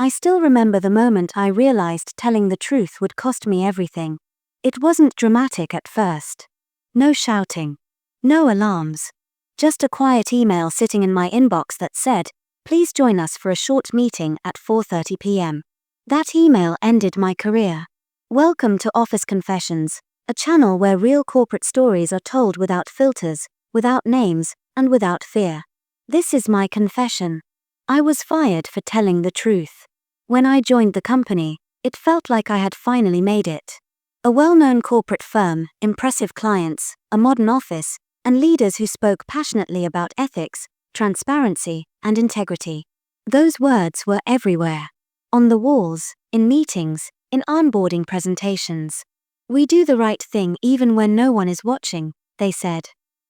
I still remember the moment I realized telling the truth would cost me everything. It wasn't dramatic at first. No shouting. No alarms. Just a quiet email sitting in my inbox that said, "Please join us for a short meeting at 4:30 p.m. That email ended my career. Welcome to Office Confessions, a channel where real corporate stories are told without filters, without names, and without fear. This is my confession. I was fired for telling the truth. When I joined the company, it felt like I had finally made it. A well-known corporate firm, impressive clients, a modern office, and leaders who spoke passionately about ethics, transparency, and integrity. Those words were everywhere. On the walls, in meetings, in onboarding presentations. "We do the right thing even when no one is watching," they said.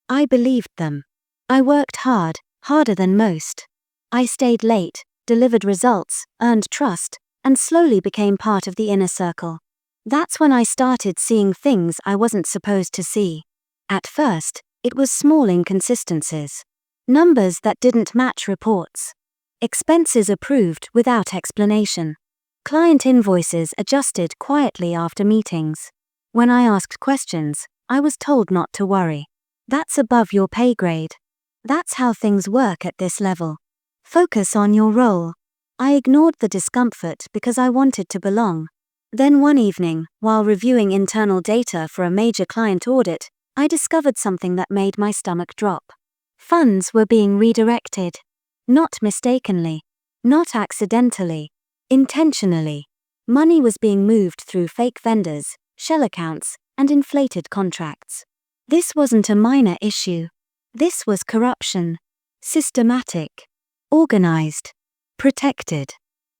I believed them. I worked hard, harder than most. I stayed late, delivered results, earned trust, and slowly became part of the inner circle. That's when I started seeing things I wasn't supposed to see. At first, it was small inconsistencies. Numbers that didn't match reports. Expenses approved without explanation. Client invoices adjusted quietly after meetings. When I asked questions, I was told not to worry. That's above your pay grade. That's how things work at this level. Focus on your role. I ignored the discomfort because I wanted to belong. Then one evening, while reviewing internal data for a major client audit, I discovered something that made my stomach drop. Funds were being redirected. Not mistakenly. Not accidentally. Intentionally. Money was being moved through fake vendors, shell accounts, and inflated contracts. This wasn't a minor issue. This was corruption. Systematic. Organized. Protected.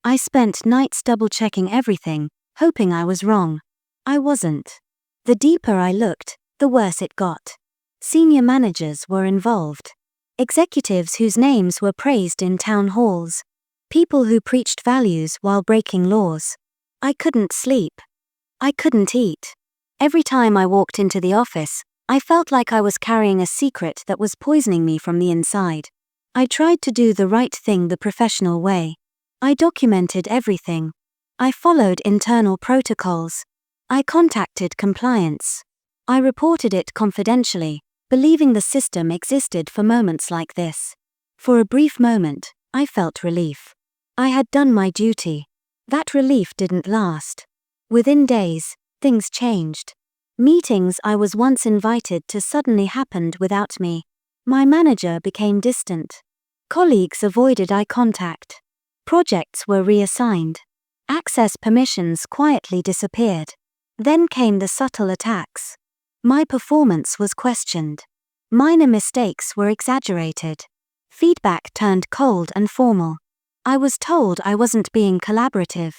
I spent nights double-checking everything, hoping I was wrong. I wasn't. The deeper I looked, the worse it got. Senior managers were involved. Executives whose names were praised in town halls. People who preached values while breaking laws. I couldn't sleep. I couldn't eat. Every time I walked into the office, I felt like I was carrying a secret that was poisoning me from the inside. I tried to do the right thing the professional way. I documented everything. I followed internal protocols. I contacted compliance. I reported it confidentially, believing the system existed for moments like this. For a brief moment, I felt relief. I had done my duty. That relief didn't last. Within days, things changed. Meetings I was once invited to suddenly happened without me. My manager became distant. Colleagues avoided eye contact. Projects were reassigned. Access permissions quietly disappeared. Then came the subtle attacks. My performance was questioned. Minor mistakes were exaggerated. Feedback turned cold and formal. I was told I wasn't being collaborative.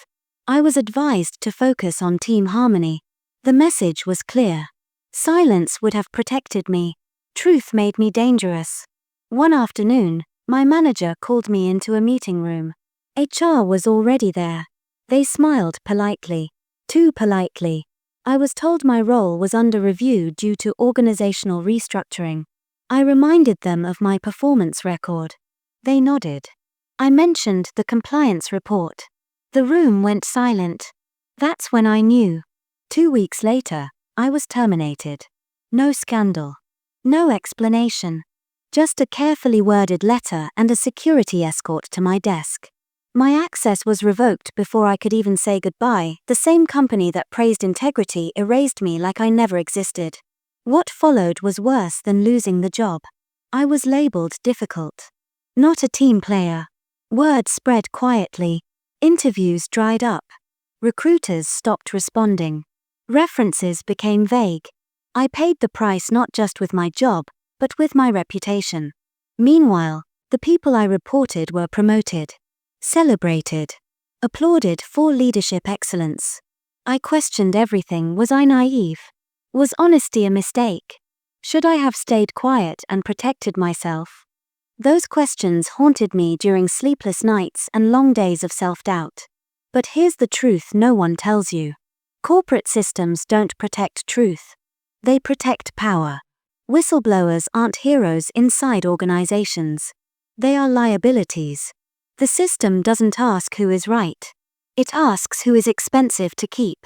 I was advised to focus on team harmony. The message was clear. Silence would have protected me. Truth made me dangerous. One afternoon, my manager called me into a meeting room. HR was already there. They smiled politely. Too politely. I was told my role was under review due to organizational restructuring. I reminded them of my performance record. They nodded. I mentioned the compliance report. The room went silent. That's when I knew. 2 weeks later, I was terminated. No scandal. No explanation. Just a carefully worded letter and a security escort to my desk. My access was revoked before I could even say goodbye. The same company that praised integrity erased me like I never existed. What followed was worse than losing the job. I was labeled difficult. Not a team player. Word spread quietly. Interviews dried up. Recruiters stopped responding. References became vague. I paid the price not just with my job, but with my reputation. Meanwhile, the people I reported were promoted. Celebrated. Applauded for leadership excellence. I questioned everything. Was I naive? Was honesty a mistake? Should I have stayed quiet and protected myself? Those questions haunted me during sleepless nights and long days of self-doubt. But here's the truth no one tells you. Corporate systems don't protect truth. They protect power. Whistleblowers aren't heroes inside organizations. They are liabilities. The system doesn't ask who is right. It asks who is expensive to keep.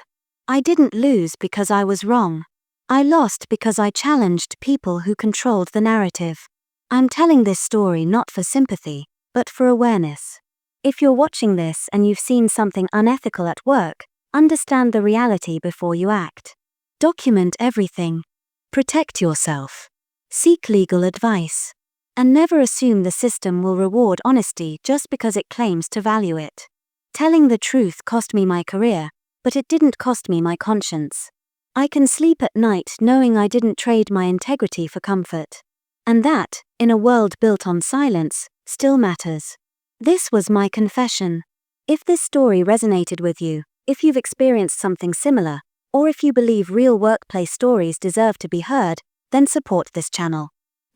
I didn't lose because I was wrong. I lost because I challenged people who controlled the narrative. I'm telling this story not for sympathy, but for awareness. If you're watching this and you've seen something unethical at work, understand the reality before you act. Document everything. Protect yourself. Seek legal advice. And never assume the system will reward honesty just because it claims to value it. Telling the truth cost me my career, but it didn't cost me my conscience. I can sleep at night knowing I didn't trade my integrity for comfort. And that, in a world built on silence, still matters. This was my confession. If this story resonated with you, if you've experienced something similar, or if you believe real workplace stories deserve to be heard, then support this channel.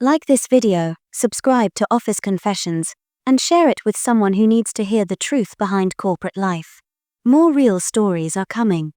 Like this video, subscribe to Office Confessions, and share it with someone who needs to hear the truth behind corporate life. More real stories are coming.